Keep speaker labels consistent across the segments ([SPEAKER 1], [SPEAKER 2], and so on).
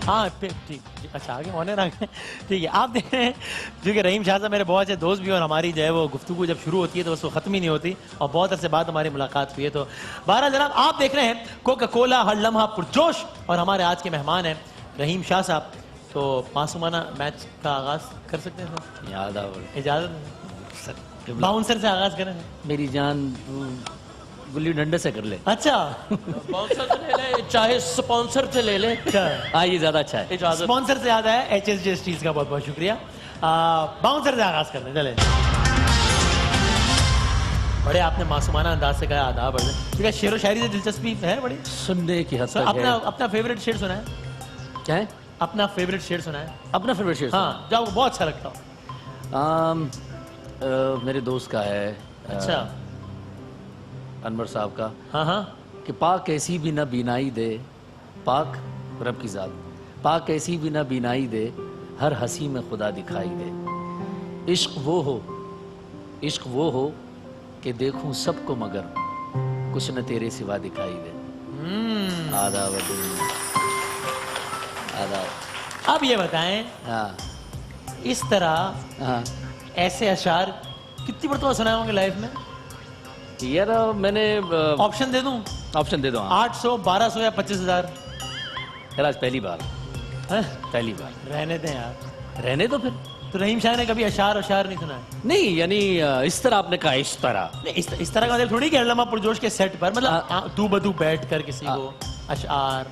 [SPEAKER 1] ہاں ٹھیک، اچھا آگے آنر آ گئے. ٹھیک ہے، آپ دیکھ رہے ہیں کیونکہ رحیم شاہ صاحب میرے بہت سے دوست بھی ہیں اور ہماری جو ہے وہ گفتگو جب شروع ہوتی ہے تو بس وہ ختم ہی نہیں ہوتی اور بہت عرصے بعد ہماری ملاقات ہوئی ہے. تو بہرحال جناب آپ دیکھ رہے ہیں کوکا کولا ہر لمحہ پرجوش اور ہمارے آج کے مہمان ہیں رحیم شاہ صاحب. تو معصومانہ میچ کا آغاز کر سکتے ہیں سر؟
[SPEAKER 2] یاد آ
[SPEAKER 1] اجازت باؤنسر سے آغاز کریں.
[SPEAKER 2] میری جان گلی ڈنڈے سے کر لے.
[SPEAKER 1] اچھا
[SPEAKER 3] باؤنسر سے لے لے چاہے سپانسر سے لے لے.
[SPEAKER 2] ہاں یہ زیادہ اچھا ہے.
[SPEAKER 1] اسپانسر سے یاد ہے HSG کا بہت بہت شکریہ. باؤنسر سے آغاز کرنے چلے. بڑے آپ نے معصومانہ انداز سے کہا آدھا بڑے ٹھیک ہے. شعر و شاعری سے دلچسپی ہے بڑی
[SPEAKER 2] سننے کی حد تک ہے.
[SPEAKER 1] اپنا فیوریٹ شعر سنا ہے؟
[SPEAKER 2] کیا ہے
[SPEAKER 1] اپنا فیوریٹ شعر سنا ہے؟
[SPEAKER 2] اپنا فیوریٹ شعر؟
[SPEAKER 1] ہاں جو آپ کو بہت اچھا لگتا
[SPEAKER 2] ہو. میرے دوست کا ہے.
[SPEAKER 1] اچھا
[SPEAKER 2] انور صاحب کا.
[SPEAKER 1] ہاں ہاں.
[SPEAKER 2] کہ پاک ایسی بھی نہ بینائی دے, پاک رب کی ذات, پاک ایسی بھی نہ بینائی دے, ہر ہنسی میں خدا دکھائی دے. عشق وہ ہو کہ دیکھوں سب کو مگر کچھ نہ تیرے سوا دکھائی دے. آداب آداب.
[SPEAKER 1] اب یہ بتائیں
[SPEAKER 2] ہاں
[SPEAKER 1] اس طرح
[SPEAKER 2] ہاں
[SPEAKER 1] ایسے اشعار کتنی مرتبہ سنائے ہوں گے لائف میں؟
[SPEAKER 2] یار میں نے
[SPEAKER 1] آپشن دے دوں؟
[SPEAKER 2] آپشن دے دو.
[SPEAKER 1] 800 1200 یا 25,000؟
[SPEAKER 2] یار آج پہلی بار
[SPEAKER 1] رہنے دیں یار.
[SPEAKER 2] رہنے دو پھر.
[SPEAKER 1] تو رحیم شاہ نے کبھی اشعار نہیں سنا ہے؟
[SPEAKER 2] نہیں یعنی اس طرح آپ نے کہا اس طرح.
[SPEAKER 1] اس طرح کا مطلب تھوڑی کہ علامہ پرجوش کے سیٹ پر مطلب دو بدو بیٹھ کر کسی کو اشعار.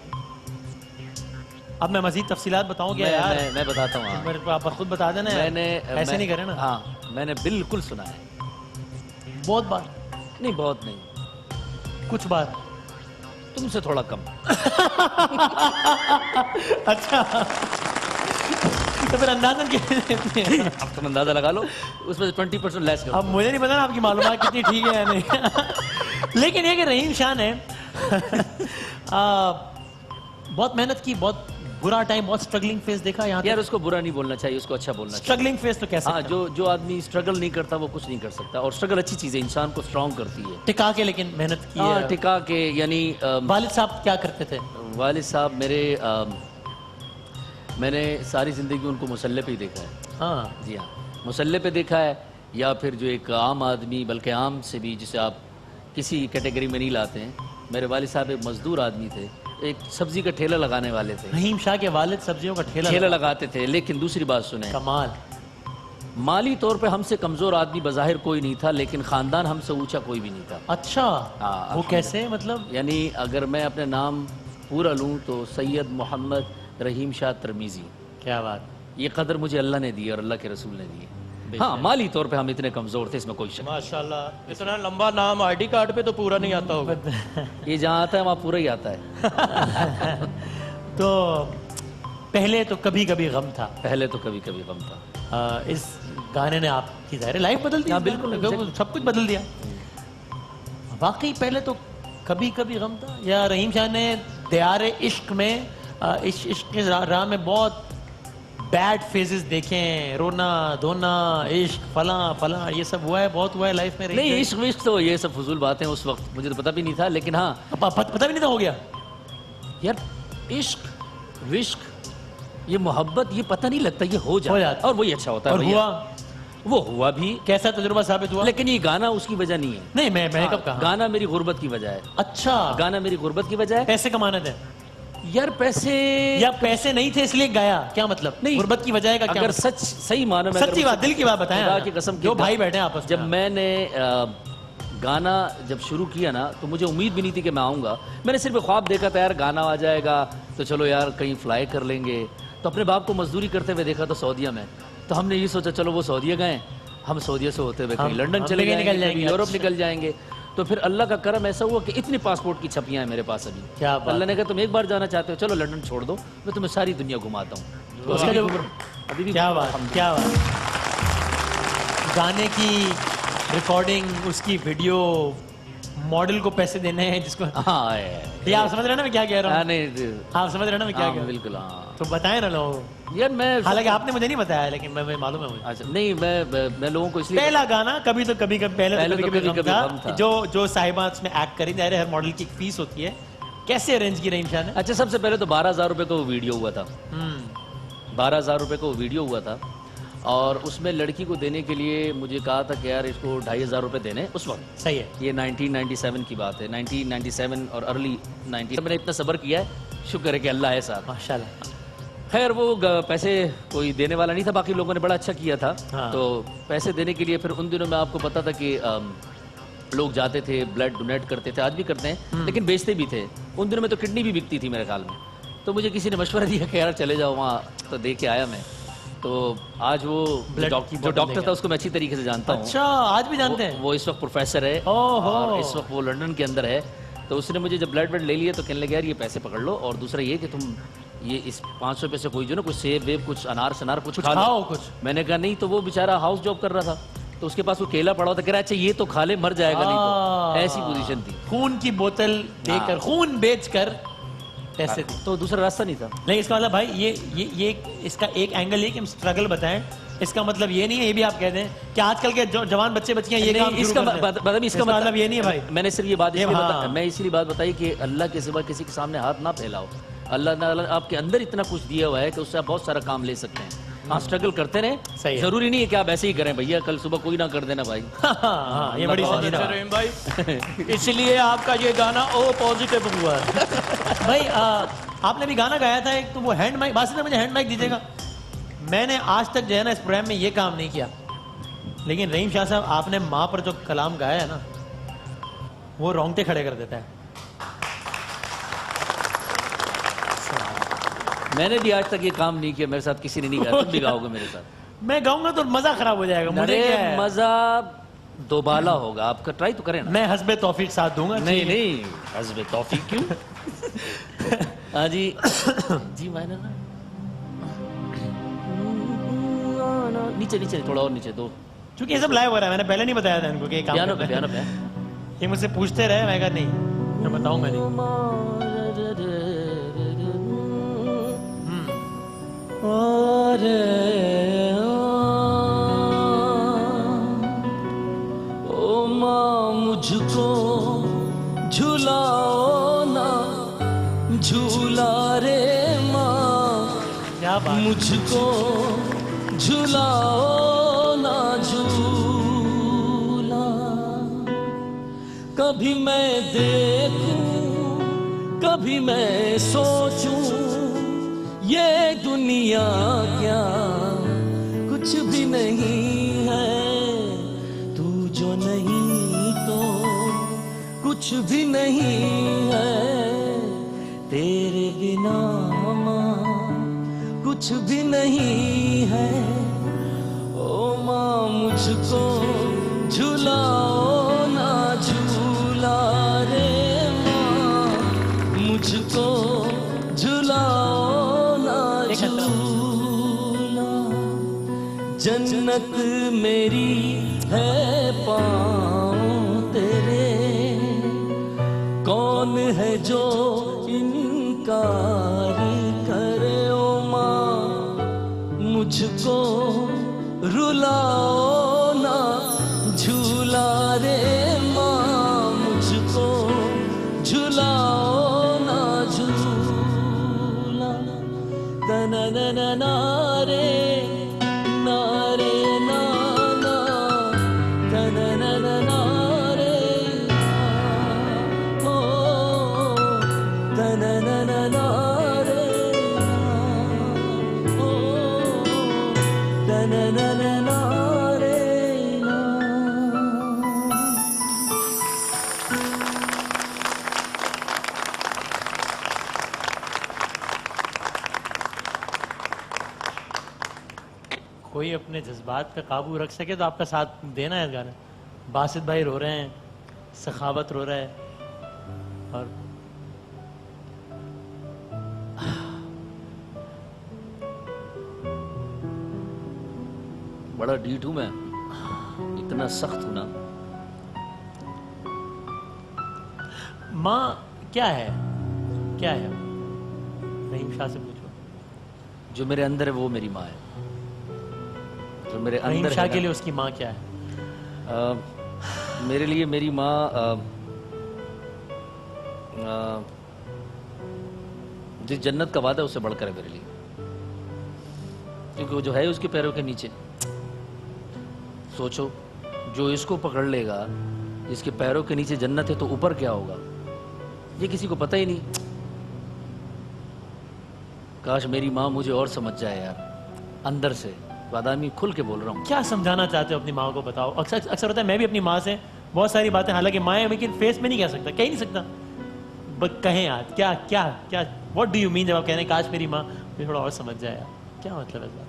[SPEAKER 1] اب میں مزید تفصیلات بتاؤں گا یار؟
[SPEAKER 2] میں بتاتا ہوں.
[SPEAKER 1] میرے کو آپ خود بتا دینا.
[SPEAKER 2] میں نے
[SPEAKER 1] ایسے نہیں کرے نا.
[SPEAKER 2] ہاں میں نے بالکل سنا ہے.
[SPEAKER 1] بہت بار؟
[SPEAKER 2] نہیں بہت نہیں,
[SPEAKER 1] کچھ بار.
[SPEAKER 2] تم سے تھوڑا کم.
[SPEAKER 1] اچھا تو پھر اندازہ
[SPEAKER 2] اب تم اندازہ لگا لو, اس میں سے 20% لیس کرو.
[SPEAKER 1] اب مجھے نہیں پتا آپ کی معلومات کتنی ٹھیک ہے یا نہیں. لیکن یہ کہ رحیم شاہ نے بہت محنت کی, بہت برا ٹائم, بہت سٹرگلنگ فیس دیکھا. یہاں
[SPEAKER 2] یار اس کو برا نہیں بولنا چاہیے, اس کو اچھا بولنا چاہیے.
[SPEAKER 1] سٹرگلنگ فیس تو کیسے؟
[SPEAKER 2] ہاں جو آدمی سٹرگل نہیں کرتا وہ کچھ نہیں کر سکتا. اور سٹرگل اچھی چیز ہے, انسان کو سٹرونگ کرتی ہے.
[SPEAKER 1] ٹکا کے لیکن محنت کی ہے.
[SPEAKER 2] ٹکا کے یعنی
[SPEAKER 1] والد صاحب کیا کرتے تھے؟
[SPEAKER 2] والد صاحب میرے میں نے ساری زندگی ان کو مسلح پہ ہی دیکھا ہے.
[SPEAKER 1] ہاں
[SPEAKER 2] جی ہاں, مسلح پہ دیکھا ہے. یا پھر جو ایک عام آدمی, بلکہ عام سے بھی جسے آپ کسی کیٹیگری میں نہیں لاتے ہیں, میرے والد صاحب ایک مزدور آدمی تھے, ایک سبزی کا ٹھیلا لگانے والے تھے.
[SPEAKER 1] رحیم شاہ کے والد سبزیوں کا ٹھیلا
[SPEAKER 2] لگاتے تھے. لیکن دوسری بات سنیں,
[SPEAKER 1] کمال,
[SPEAKER 2] مالی طور پہ ہم سے کمزور آدمی بظاہر کوئی نہیں تھا, لیکن خاندان ہم سے اونچا کوئی بھی نہیں تھا.
[SPEAKER 1] اچھا وہ کیسے مطلب؟
[SPEAKER 2] یعنی اگر میں اپنے نام پورا لوں تو سید محمد رحیم شاہ ترمیزی.
[SPEAKER 1] کیا بات.
[SPEAKER 2] یہ قدر مجھے اللہ نے دی اور اللہ کے رسول نے دی. ہاں مالی طور پہ ہم اتنے کمزور تھے, اس میں کوئی شک.
[SPEAKER 3] ماشاءاللہ اتنا لمبا نام آئی ڈی کارڈ پہ تو پورا نہیں آتا ہوگا.
[SPEAKER 2] یہ جہاں آتا ہے وہاں پورا ہی آتا ہے.
[SPEAKER 1] تو پہلے تو کبھی کبھی غم تھا.
[SPEAKER 2] پہلے تو کبھی کبھی غم تھا.
[SPEAKER 1] اس گانے نے آپ کی ظاہر لائف بدل دی.
[SPEAKER 2] بالکل
[SPEAKER 1] سب کچھ بدل دیا. واقعی پہلے تو کبھی کبھی غم تھا, یا رحیم شاہ نے دیار عشق میں عشق کے راہ میں بہت بیڈ فیزز دیکھے ہیں, رونا دھونا, عشق فلاں فلاں, یہ سب ہوا ہے, بہت ہوا ہے لائف میں؟
[SPEAKER 2] نہیں عشق تو یہ سب فضول باتیں, اس وقت مجھے تو پتہ بھی نہیں تھا. لیکن ہاں
[SPEAKER 1] پتہ بھی نہیں تھا, ہو گیا
[SPEAKER 2] یار. عشق وشق یہ محبت یہ پتہ نہیں لگتا, یہ ہو جاتا اور وہی اچھا ہوتا ہے. اور
[SPEAKER 1] ہوا,
[SPEAKER 2] وہ ہوا بھی.
[SPEAKER 1] کیسا تجربہ ثابت ہوا؟
[SPEAKER 2] لیکن یہ گانا اس کی وجہ نہیں ہے.
[SPEAKER 1] نہیں میں کب کہا,
[SPEAKER 2] گانا میری غربت کی وجہ ہے.
[SPEAKER 1] اچھا
[SPEAKER 2] گانا میری غربت کی وجہ ہے.
[SPEAKER 1] پیسے کمانے تھے
[SPEAKER 2] یار؟ پیسے
[SPEAKER 1] یا پیسے نہیں تھے اس لیے گایا, کیا مطلب؟ نہیں غربت کی وجہ ہے.
[SPEAKER 2] اگر سچ صحیح معنی میں
[SPEAKER 1] سچی بات, دل کی بات بتائیں,
[SPEAKER 2] خدا کی قسم,
[SPEAKER 1] جو بھائی بیٹھے ہیں آپس میں.
[SPEAKER 2] جب میں نے گانا جب شروع کیا نا تو مجھے امید بھی نہیں تھی کہ میں آؤں گا. میں نے صرف خواب دیکھا تھا یار گانا آ جائے گا تو چلو یار کہیں فلائی کر لیں گے. تو اپنے باپ کو مزدوری کرتے ہوئے دیکھا تھا سعودیہ میں, تو ہم نے یہ سوچا چلو وہ سعودیہ گئے, ہم سعودیہ سے ہوتے ہوئے کہیں لنڈن چلے جائیں گے, یورپ نکل جائیں گے. تو پھر اللہ کا کرم ایسا ہوا کہ اتنی پاسپورٹ کی چھپیاں ہیں میرے پاس ابھی.
[SPEAKER 1] کیا بات.
[SPEAKER 2] اللہ نے کہا تم ایک بار جانا چاہتے ہو, چلو لنڈن چھوڑ دو, میں تمہیں ساری دنیا گھماتا ہوں.
[SPEAKER 1] کیا بات, کیا بات. گانے کی ریکارڈنگ, اس کی ویڈیو, ماڈل کو پیسے دینے ہیں جس کو.
[SPEAKER 2] ہاں
[SPEAKER 1] یہ آپ سمجھ رہے نا میں کیا کہہ رہا ہوں؟
[SPEAKER 2] نہیں
[SPEAKER 1] آپ سمجھ رہے نا میں کیا کہہ رہا ہوں؟
[SPEAKER 2] بالکل. ہاں
[SPEAKER 1] تو بتائیں نا لوگوں.
[SPEAKER 2] یار میں
[SPEAKER 1] حالانکہ آپ نے مجھے نہیں بتایا, لیکن میں معلوم ہے مجھے.
[SPEAKER 2] اچھا نہیں میں لوگوں کو اس لیے
[SPEAKER 1] پہلا گانا کبھی پہلے تو کبھی
[SPEAKER 2] غم تھا.
[SPEAKER 1] جو صاحبہ اس میں ایکٹ کری, ظاہر ہے ہر ماڈل کی ایک فیس ہوتی ہے, कैसे अरेंज की रहीम शाह ने?
[SPEAKER 2] अच्छा, सबसे पहले तो 12,000 रुपए का वो वीडियो हुआ था। 12,000 रुपए का वो वीडियो हुआ था और उसमें लड़की को देने के लिए मुझे कहा था कि यार इसको 2,500 रुपए देने उस वक्त।
[SPEAKER 1] सही है।
[SPEAKER 2] ये 1997 की बात है, 1997 और अर्ली 90। मैंने इतना सब्र किया है, शुक्र है कि अल्लाह है साथ।
[SPEAKER 1] माशाल्लाह।
[SPEAKER 2] खैर वो पैसे कोई देने वाला नहीं था, बाकी लोगों ने बड़ा अच्छा किया था।
[SPEAKER 1] हाँ।
[SPEAKER 2] तो पैसे देने के लिए फिर उन दिनों में आपको पता था कि लोग जाते थे, ब्लड डोनेट करते थे, आज भी करते हैं, लेकिन बेचते भी थे। उन दिनों में तो किडनी भी बिकती थी मेरे ख्याल में। तो मुझे किसी ने मशवरा दिया कि यार चले जाओ वहाँ, तो दे के आया मैं। तो आज वो
[SPEAKER 1] Blood
[SPEAKER 2] जो
[SPEAKER 1] की
[SPEAKER 2] डॉक्टर
[SPEAKER 1] bottle
[SPEAKER 2] था उसको मैं अच्छी तरीके से जानता हूँ।
[SPEAKER 1] अच्छा, आज भी जानते हैं?
[SPEAKER 2] वो इस वक्त प्रोफेसर है
[SPEAKER 1] ओहो।
[SPEAKER 2] और इस वक्त वो लंदन के अंदर है। तो उसने मुझे जब ब्लड ले लिया तो कहने लगे यार ये पैसे पकड़ लो, और दूसरा ये कि तुम ये इस 500 रुपये से कोई जो ना कुछ सेब वेब कुछ अनार शनार कुछ खा लो।
[SPEAKER 1] खाओ कुछ।
[SPEAKER 2] मैंने कहा नहीं। तो वो बेचारा हाउस जॉब कर रहा था, तो उसके पास वो केला पड़ा हुआ था, कह रहा अच्छा ये तो खा ले, मर जाएगा नहीं तो। ऐसी पोजीशन थी।
[SPEAKER 1] खून की बोतल देकर, खून बेचकर पैसे दी।
[SPEAKER 2] तो दूसरा रास्ता नहीं था।
[SPEAKER 1] नहीं, इसका मतलब भाई ये इसका एक एंगल ये कि हम स्ट्रगल बताएं, इसका मतलब ये नहीं है, ये भी आप कह दें कि आजकल के जवान बच्चे बच्चियां ये काम
[SPEAKER 2] इसका
[SPEAKER 1] शुरू कर दें।
[SPEAKER 2] इसका
[SPEAKER 1] मतलब ये नहीं है भाई।
[SPEAKER 2] मैंने सिर्फ ये बात
[SPEAKER 1] हाँ।
[SPEAKER 2] मैं इसीलिए बात बताई कि अल्लाह के सिवा किसी के सामने हाथ ना फैलाओ। अल्लाह ने आपके अंदर इतना कुछ दिया हुआ है कि उससे आप बहुत सारा काम ले सकते हैं। हाँ, स्ट्रगल करते रहे।
[SPEAKER 1] सही है।
[SPEAKER 2] जरूरी नहीं है कि आप ऐसे ही करें भैया, कल सुबह कोई ना कर देना भाई।
[SPEAKER 1] हाँ, ये बड़ी
[SPEAKER 3] बहुत
[SPEAKER 1] सही
[SPEAKER 3] अच्छा
[SPEAKER 1] बात।
[SPEAKER 3] रहीम भाई, इसलिए आपका ये गाना ओ पॉजिटिव हुआ है।
[SPEAKER 1] भाई आपने भी गाना गाया था एक, तो वो हैंड माइक, बासित मुझे हैंड माइक दीजिएगा। मैंने आज तक जो है ना इस प्रोग्राम में ये काम नहीं किया, लेकिन रहीम शाह साहब आपने माँ पर जो कलाम गाया है ना, वो रोंगटे खड़े कर देता है।
[SPEAKER 2] मैंने भी आज तक ये काम नहीं किया, मेरे साथ किसी ने नहीं गाया। तुम भी गाओगे मेरे साथ?
[SPEAKER 1] मैं गाऊंगा तो मजा खराब हो जाएगा। मुझे क्या है?
[SPEAKER 2] मजा दोबाला होगा आपका, ट्राई तो करें ना।
[SPEAKER 1] मैं हस्बे तौफीक साथ दूंगा।
[SPEAKER 2] नहीं नहीं, हस्बे तौफीक क्यों? हाँ जी। जी मायने ना, नीचे नीचे थोड़ा और नीचे दो,
[SPEAKER 1] क्योंकि ये सब लाइव हो रहा है, मैंने पहले नहीं बताया था इनको कि ये काम
[SPEAKER 2] पियानो
[SPEAKER 1] करना
[SPEAKER 2] पे,
[SPEAKER 1] है।
[SPEAKER 2] पियानो पे।
[SPEAKER 1] ये मुझसे पूछते रहे, मैं कहा नहीं, मैं बताऊंगा नहीं।
[SPEAKER 2] ओ माँ मुझको झुलाओ ना, झूला रे माँ,
[SPEAKER 1] क्या बात।
[SPEAKER 2] मुझको झुलाओ ना झूला। कभी मैं देखूं, कभी मैं सोचूं, ये दुनिया क्या कुछ भी नहीं है, तू जो नहीं तो कुछ भी नहीं है, तेरे बिना माँ कुछ भी नहीं है। ओ माँ मुझको झुलाओ ना झूला रे माँ, मुझको झुलाओ ना झूला। जन्नत मेरी है पाँव तेरे, कौन है जो इनकार करे। ओ माँ मुझको रुलाओ ना झूला रे माँ, मुझको झुलाओ ना झूला। तनननना रे ना रे ना ना, तनननना रे ना, ओ तनननना रे ना, ओ तनननना रे ना।
[SPEAKER 1] कोई अपने जज्बात पे काबू रख सके तो आपका साथ देना है इस गाने। बासित भाई रो रहे हैं, सखावत रो रहा है, और
[SPEAKER 2] बड़ा डीठ हूं मैं, इतना सख्त हूं ना।
[SPEAKER 1] माँ क्या है, क्या है? रहीम शाह से पूछो।
[SPEAKER 2] जो मेरे अंदर है वो मेरी माँ है, जो मेरे
[SPEAKER 1] रहीम
[SPEAKER 2] अंदर
[SPEAKER 1] शाह
[SPEAKER 2] है
[SPEAKER 1] के
[SPEAKER 2] ना,
[SPEAKER 1] लिए उसकी माँ क्या है?
[SPEAKER 2] मेरे लिए मेरी माँ जिस जन्नत का वादा है उससे बढ़कर है मेरे लिए, क्योंकि वो जो है उसके पैरों के नीचे। सोचो, जो इसको पकड़ लेगा, जिसके पैरों के नीचे जन्नत है, तो ऊपर क्या होगा ये किसी को पता ही नहीं। काश मेरी माँ मुझे और समझ जाए यार, अंदर से। बादामी खुल के बोल रहा हूँ।
[SPEAKER 1] क्या समझाना चाहते हो अपनी माँ को, बताओ। अक्सर अक्सर होता है, मैं भी अपनी माँ से बहुत सारी बातें, हालांकि माँ है लेकिन फेस में नहीं कह सकता, कह ही नहीं सकता। बट कहें यार, क्या क्या क्या व्हाट डू यू मीन जब आप कह रहे हैं काश मेरी माँ मुझे थोड़ा और समझ जाए यार, क्या मतलब है इस बात?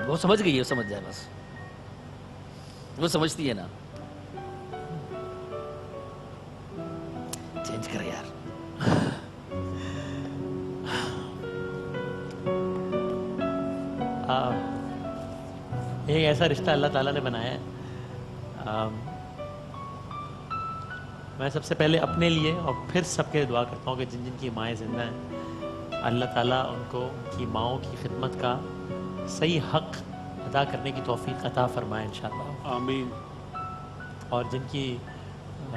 [SPEAKER 2] वो समझ गई है, वो समझ जाए बस, वो समझती है ना। चेंज कर यार।
[SPEAKER 1] एक ऐसा रिश्ता अल्लाह ताला ने बनाया है। मैं सबसे पहले अपने लिए और फिर सबके लिए दुआ करता हूँ कि जिन जिन की माएँ जिंदा हैं, अल्लाह ताला उनको उनकी माओं की खिदमत का सही हक अदा करने की तौफीक अता फरमाए इंशाअल्लाह।
[SPEAKER 4] आमीन।
[SPEAKER 1] और जिनकी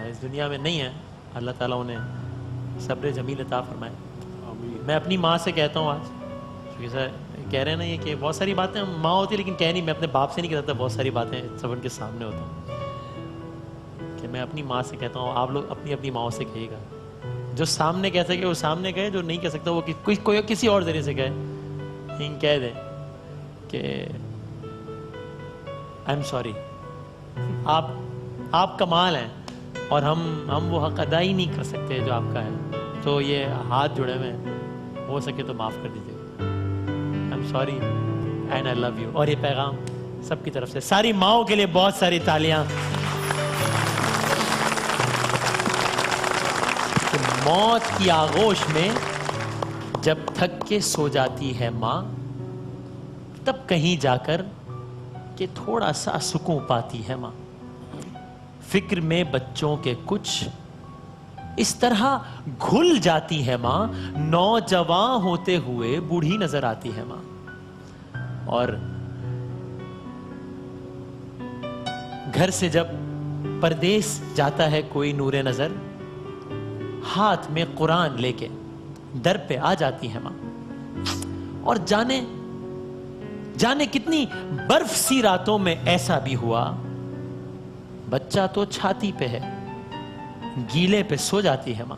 [SPEAKER 1] इस दुनिया में नहीं है, अल्लाह ताला उन्हें सब्र जमील अता फरमाए।
[SPEAKER 4] आमीन।
[SPEAKER 1] मैं अपनी माँ से कहता हूँ आज, क्योंकि सर कह रहे हैं ना ये कि बहुत सारी बातें माँ होती है लेकिन कह नहीं, मैं अपने बाप से नहीं कहता, बहुत सारी बातें सब उनके सामने होती हैं, कि मैं अपनी माँ से कहता हूँ आप लोग अपनी अपनी माँओं से कहिएगा। जो सामने कह सके वो सामने कहे, जो नहीं कह सकता वो कोई किसी और जरिए से कहे, लेकिन कह दे कि आई एम सॉरी, आप कमाल हैं और हम वो हक अदा ही नहीं कर सकते जो आपका है, तो ये हाथ जुड़े हुए हैं, हो सके तो माफ़ कर दीजिए, I am sorry and I love you. और ये पैगाम सबकी तरफ से सारी माओं के लिए बहुत सारी तालियां। कि मौत की आगोश में जब थक के सो जाती है माँ, तब कहीं जाकर के थोड़ा सा सुकून पाती है माँ। फिक्र में बच्चों के कुछ इस तरह घुल जाती है माँ, नौजवान होते हुए बूढ़ी नजर आती है माँ। और घर से जब परदेस जाता है कोई नूरे नजर, हाथ में कुरान लेके दर पे आ जाती है माँ। और जाने कितनी बर्फ सी रातों में ऐसा भी हुआ, बच्चा तो छाती पे है, गीले पे सो जाती है माँ।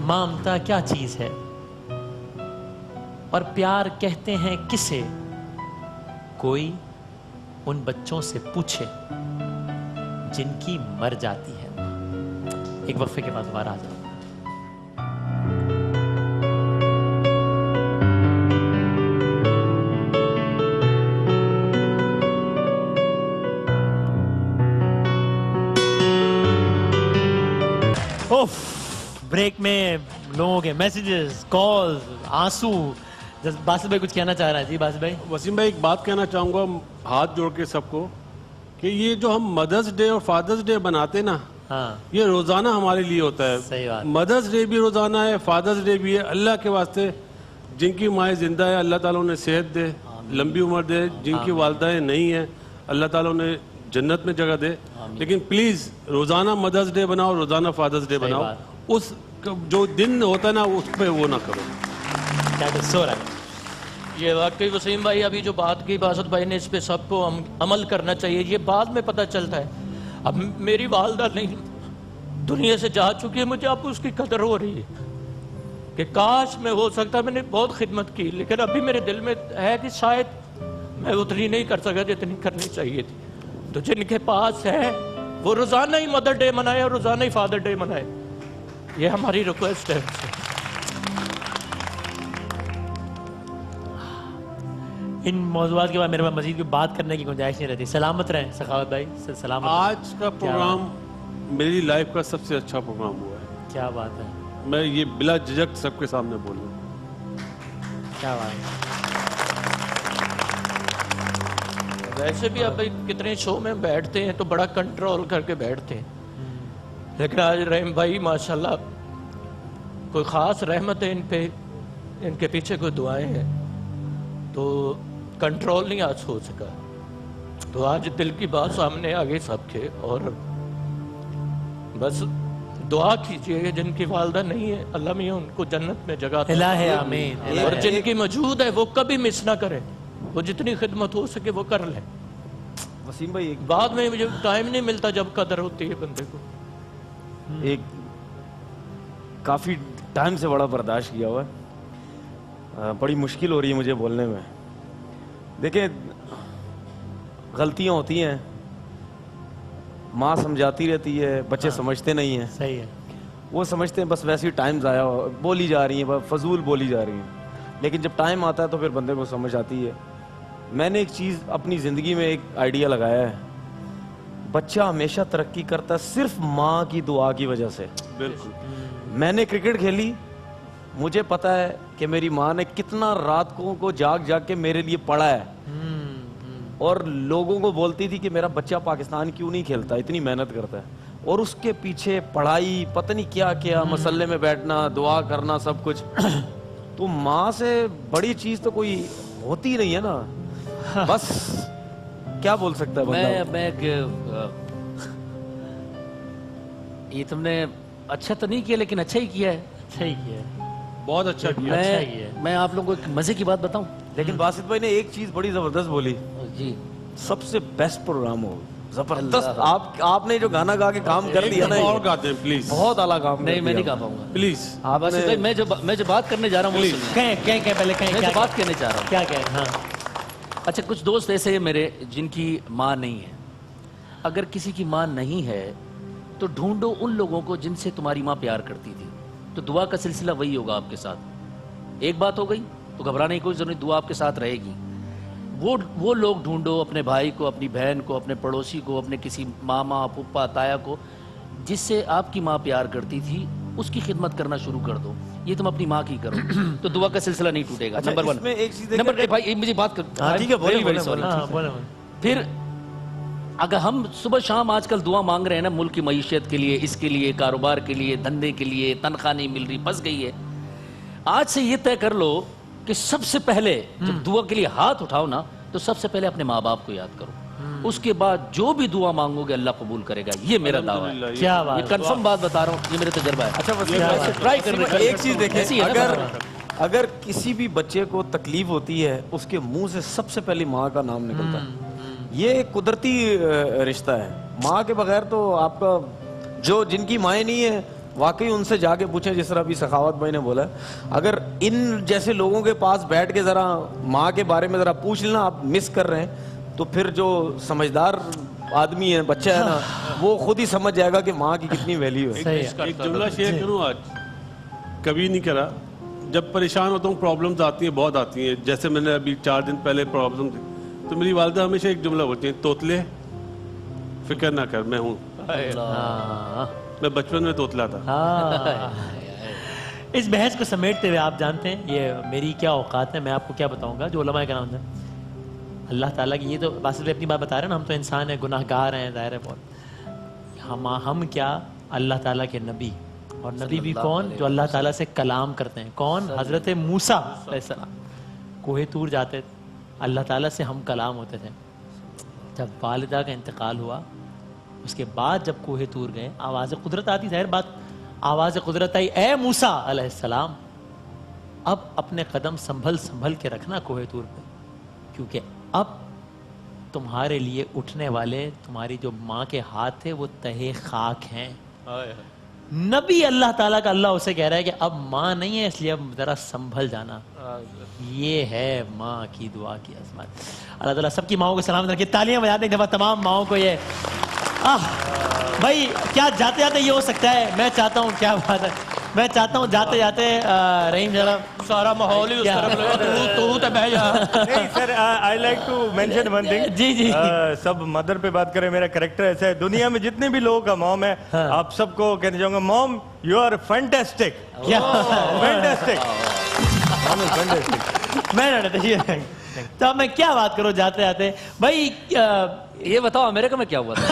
[SPEAKER 1] ममता क्या चीज है, और प्यार कहते हैं किसे, कोई उन बच्चों से पूछे जिनकी मर जाती है माँ। एक वक्फे के बाद दोबारा आ जाओ। ब्रेक में लोगों के मैसेजेस, कॉल्स, आंसू। बासित भाई कुछ कहना चाह रहा है? जी बासित भाई।
[SPEAKER 4] वसीम भाई, एक बात कहना चाहूँगा हाथ जोड़ के सबको, कि ये जो हम मदर्स डे और फादर्स डे बनाते ना,
[SPEAKER 1] हाँ,
[SPEAKER 4] ये रोज़ाना हमारे लिए होता है।
[SPEAKER 1] सही बात।
[SPEAKER 4] मदर्स डे भी रोज़ाना है, फादर्स डे भी है। अल्लाह के वास्ते जिनकी माएँ जिंदा है, अल्लाह ताला उन्हें सेहत दे, लंबी उम्र दे। जिनकी वालदाएँ नहीं है, अल्लाह ताला उन्हें जन्नत में जगह दे। लेकिन प्लीज़ रोज़ाना मदर्स डे बनाओ, रोज़ाना फादर्स डे बनाओ। उस जो दिन होता है ना, उस पर वो ना करो।
[SPEAKER 1] That is so right.
[SPEAKER 3] ये वाकई वसीम भाई अभी जो बात की बासत भाई ने, इस पे सबको अमल करना चाहिए। ये बाद में पता चलता है। अब मेरी वालदा नहीं दुनिया से जा चुकी है, मुझे अब उसकी कदर हो रही है कि काश मैं हो सकता, मैंने बहुत खिदमत की, लेकिन अभी मेरे दिल में है कि शायद मैं उतनी नहीं कर सका जितनी करनी चाहिए थी। तो जिनके पास है वो रोज़ाना ही मदर डे मनाए और रोज़ाना ही फादर डे मनाए, ये हमारी रिक्वेस्ट है।
[SPEAKER 1] इन मौजूदात के बाद मेरे पास मजीद की बात करने की गुंजाइश नहीं रहती। सलामत रहें सखावत भाई, सलामत।
[SPEAKER 4] आज का प्रोग्राम मेरी लाइफ का सबसे अच्छा प्रोग्राम हुआ है।
[SPEAKER 1] क्या बात है,
[SPEAKER 4] मैं ये बिला झिझक सबके सामने बोल रहा हूँ।
[SPEAKER 1] क्या बात है।
[SPEAKER 3] वैसे भी अब भाई कितने शो में बैठते हैं तो बड़ा कंट्रोल करके बैठते हैं, लेकिन आज रहीम भाई माशाल्लाह कोई ख़ास रहमत है इन पे, इनके पीछे कोई दुआएं हैं, तो कंट्रोल नहीं आज हो सका। तो आज दिल की बात सामने आ गई सबके, और बस दुआ कीजिए जिनकी वालदा नहीं है, अल्लाह मियां उनको जन्नत में जगह अता
[SPEAKER 1] इलाहे
[SPEAKER 3] फरमाए।
[SPEAKER 1] आमीन।
[SPEAKER 3] और जिनकी मौजूद है वो कभी मिस ना करे, वो जितनी खिदमत हो सके वो कर ले।
[SPEAKER 5] वसीम भाई
[SPEAKER 3] बाद में मुझे टाइम नहीं मिलता जब कदर होती है बंदे को।
[SPEAKER 5] एक काफ़ी टाइम से बड़ा बर्दाश्त किया हुआ है, बड़ी मुश्किल हो रही है मुझे बोलने में। देखिए, गलतियां होती हैं, माँ समझाती रहती है, बच्चे समझते नहीं हैं।
[SPEAKER 1] सही है।
[SPEAKER 5] वो समझते हैं बस वैसे ही टाइम ज़ाया बोली जा रही हैं, फजूल बोली जा रही हैं। लेकिन जब टाइम आता है तो फिर बंदे को समझ आती है। मैंने एक चीज़ अपनी ज़िंदगी में एक आइडिया लगाया है, बच्चा हमेशा तरक्की करता है सिर्फ माँ की दुआ की वजह से।
[SPEAKER 4] बिल्कुल।
[SPEAKER 5] मैंने क्रिकेट खेली, मुझे पता है कि मेरी माँ ने कितना रात को जाग जाग के मेरे लिए पढ़ा है, और लोगों को बोलती थी कि मेरा बच्चा पाकिस्तान क्यों नहीं खेलता, इतनी मेहनत करता है। और उसके पीछे पढ़ाई, पता नहीं क्या क्या, मसल्ले में बैठना, दुआ करना, सब कुछ। तो माँ से बड़ी चीज़ तो कोई होती नहीं है ना। बस क्या बोल सकता है बंदा।
[SPEAKER 2] ये तुमने अच्छा तो नहीं किया, लेकिन अच्छा ही किया है।
[SPEAKER 1] अच्छा ही किया है।
[SPEAKER 4] बहुत अच्छा किया।
[SPEAKER 1] अच्छा ही है।
[SPEAKER 2] मैं आप लोगों को एक मजे की बात बताऊं।
[SPEAKER 5] लेकिन बासित भाई ने एक चीज़ बड़ी ज़बरदस्त बोली,
[SPEAKER 2] जी,
[SPEAKER 5] सबसे बेस्ट प्रोग्राम हो, जबरदस्त। आपने जो गाना गा के काम कर दिया ना,
[SPEAKER 4] और गाते हैं प्लीज,
[SPEAKER 5] बहुत आला काम
[SPEAKER 2] नहीं
[SPEAKER 5] कर
[SPEAKER 2] मैं
[SPEAKER 5] दिया।
[SPEAKER 2] नहीं गा पाऊंगा।
[SPEAKER 4] प्लीज।
[SPEAKER 2] बासित भाई, मैं जो बात करने जा रहा हूँ वो सुनिए।
[SPEAKER 1] कहें पहले कहें,
[SPEAKER 2] मैं
[SPEAKER 1] क्या
[SPEAKER 2] जो बात करने चाह रहा हूँ।
[SPEAKER 1] क्या कहें? हाँ,
[SPEAKER 2] अच्छा, कुछ दोस्त ऐसे हैं मेरे जिनकी माँ नहीं है। अगर किसी की माँ नहीं है तो ढूंढो उन लोगों को जिनसे तुम्हारी माँ प्यार करती थी, तो दुआ का सिलसिला वही होगा आपके साथ। एक बात हो गई तो घबराने की कोई जरूरत नहीं, दुआ आपके साथ रहेगी। वो लोग ढूंढो, अपने भाई को, अपनी बहन को, अपने पड़ोसी को, अपने किसी मामा, फूफा, ताया को, जिससे आपकी माँ प्यार करती थी, उसकी खिदमत करना शुरू कर दो। ये तुम अपनी माँ की करो तो दुआ का सिलसिला नहीं टूटेगा।
[SPEAKER 5] अच्छा,
[SPEAKER 2] नंबर वन।
[SPEAKER 5] इसमें एक चीज़
[SPEAKER 2] नंबर
[SPEAKER 5] देखिए-
[SPEAKER 2] भाई मुझे बात कर।
[SPEAKER 5] हाँ, ठीक है, बोलिए,
[SPEAKER 2] Very, very
[SPEAKER 5] बोलिए,
[SPEAKER 2] sorry.
[SPEAKER 1] हाँ, बोलो।
[SPEAKER 2] फिर अगर हम सुबह शाम आजकल दुआ मांग रहे हैं ना, मुल्क की मईशत के लिए, इसके लिए, कारोबार के लिए, धंधे के लिए, तनख्वाह नहीं मिल रही, फंस गई है, आज से ये तय कर लो कि सबसे पहले जब दुआ के लिए हाथ उठाओ ना, तो सबसे पहले अपने माँ बाप को याद करो। उसके बाद जो भी दुआ मांगोगे अल्लाह कबूल करेगा। ये मेरा दावा है,
[SPEAKER 1] क्या
[SPEAKER 2] ये
[SPEAKER 1] बात।
[SPEAKER 2] कंफर्म बात बता रहा हूँ, ये मेरा तजर्बा है।
[SPEAKER 5] अच्छा,
[SPEAKER 1] क्या बात।
[SPEAKER 2] ट्राई करने का।
[SPEAKER 5] एक चीज देखें,
[SPEAKER 2] ऐसी है ना
[SPEAKER 5] अगर किसी भी बच्चे को तकलीफ होती है, उसके मुंह से सबसे पहले माँ का नाम निकलता है। ये एक कुदरती रिश्ता है। माँ के बगैर तो आपका, जो जिनकी माएँ नहीं है, वाकई उनसे जाके पूछें, जिस तरह अभी सखावत भाई ने बोला, अगर इन जैसे लोगों के पास बैठ के जरा माँ के बारे में जरा पूछ लेना, आप मिस कर रहे हैं, तो फिर जो समझदार आदमी है, बच्चा है ना, वो खुद ही समझ जाएगा कि माँ की कितनी वैल्यू है।
[SPEAKER 1] सही है।
[SPEAKER 4] एक जुमला शेयर करूं आज, कभी नहीं करा। जब परेशान होता हूँ, प्रॉब्लम्स आती हैं, बहुत आती हैं। जैसे मैंने अभी 4 दिन पहले प्रॉब्लम थी, तो मेरी वालिदा हमेशा एक जुमला बोलती हैं, तोतले फिक्र ना कर, मैं हूँ।
[SPEAKER 1] हाँ,
[SPEAKER 4] मैं बचपन में तोतला था।
[SPEAKER 1] हाँ। इस बहस को समेटते हुए आप जानते हैं ये मेरी क्या औकात है, मैं आपको क्या बताऊंगा जो उलमा का नाम है अल्लाह ताला की। ये तो बासित भाई अपनी बात बता रहे हैं ना, हम तो इंसान हैं, गुनाहगार हैं, ज़ाहिर है बहुत। हम क्या, अल्लाह ताला के नबी, और नबी भी कौन, जो अल्लाह ताला से कलाम करते हैं। कौन? हज़रत मूसा अलैहिस्सलाम कोहे तूर जाते, अल्लाह ताला से हम कलाम होते थे। जब वालिदा का इंतकाल हुआ, उसके बाद जब कोहे तूर गए, आवाज़ कुदरत आती, ज़ाहिर बात, आवाज़ कुदरत आई, ए मूसा अलैहिस्सलाम, अब अपने कदम संभल संभल के रखना कोहे तूर पे, क्योंकि अब तुम्हारे लिए उठने वाले तुम्हारी जो माँ के हाथ थे वो तहे खाक हैं। नबी अल्लाह ताला का, अल्लाह उसे कह रहा है कि अब माँ नहीं है, इसलिए अब जरा संभल जाना। ये है माँ की दुआ की अज़मत। अल्लाह ताला सबकी माओं को सलामत रखे। तालियां बजा दें एक दफा तमाम माओं को। ये भाई क्या जाते जाते ये हो सकता है, मैं चाहता हूँ, क्या बात है, मैं चाहता हूँ जाते जाते रहीम जरा
[SPEAKER 3] सारा माहौल ही उस तरफ लगा, तू तो बह जा।
[SPEAKER 6] नहीं sir, I like to mention one thing.
[SPEAKER 1] जी जी।
[SPEAKER 6] सब मदर पे बात करें, मेरा कैरेक्टर ऐसा है, दुनिया में जितने भी लोगों का मॉम है, आप सबको कहना चाहूंगा, मॉम यू आर फैंटास्टिक,
[SPEAKER 1] क्या
[SPEAKER 6] फैंटास्टिक।
[SPEAKER 1] मैं तो अब मैं क्या बात करूँ जाते जाते भाई।
[SPEAKER 2] ये बताओ अमेरिका में क्या हुआ था?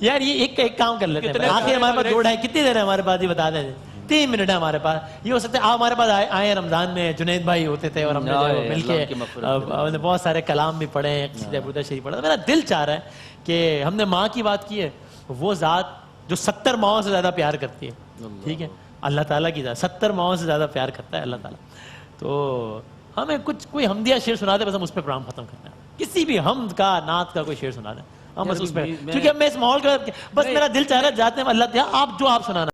[SPEAKER 1] यार ये एक काम कर लेते हैं, आखिर हमारे पास जोड़ है, कितनी देर है हमारे पास, ये बता दें। 3 منٹ ہے ہمارے پاس. یہ ہو سکتا ہے آپ ہمارے پاس آئے رمضان میں, جنید بھائی ہوتے تھے اور ہم نے جو ہے مل کے بہت سارے کلام بھی پڑھے ہیں, قصیدہ شریف پڑھا. میرا دل چاہ رہا ہے کہ ہم نے ماں کی بات کی ہے, وہ ذات جو 70 ماؤں سے زیادہ پیار کرتی ہے, ٹھیک ہے, اللہ تعالیٰ کی ذات 70 ماؤں سے زیادہ پیار کرتا ہے اللہ تعالیٰ. تو ہمیں کوئی حمدیہ شعر سنا دے, بس ہم اس پہ پروگرام ختم کرتے ہیں. کسی بھی حمد کا, نعت کا کوئی شعر سنا دیں, ہم بس اس پہ, کیونکہ اب میں اس ماحول کا, بس میرا دل چاہ رہا ہے جاتے ہیں اللہ تعالیٰ آپ جو آپ سنانا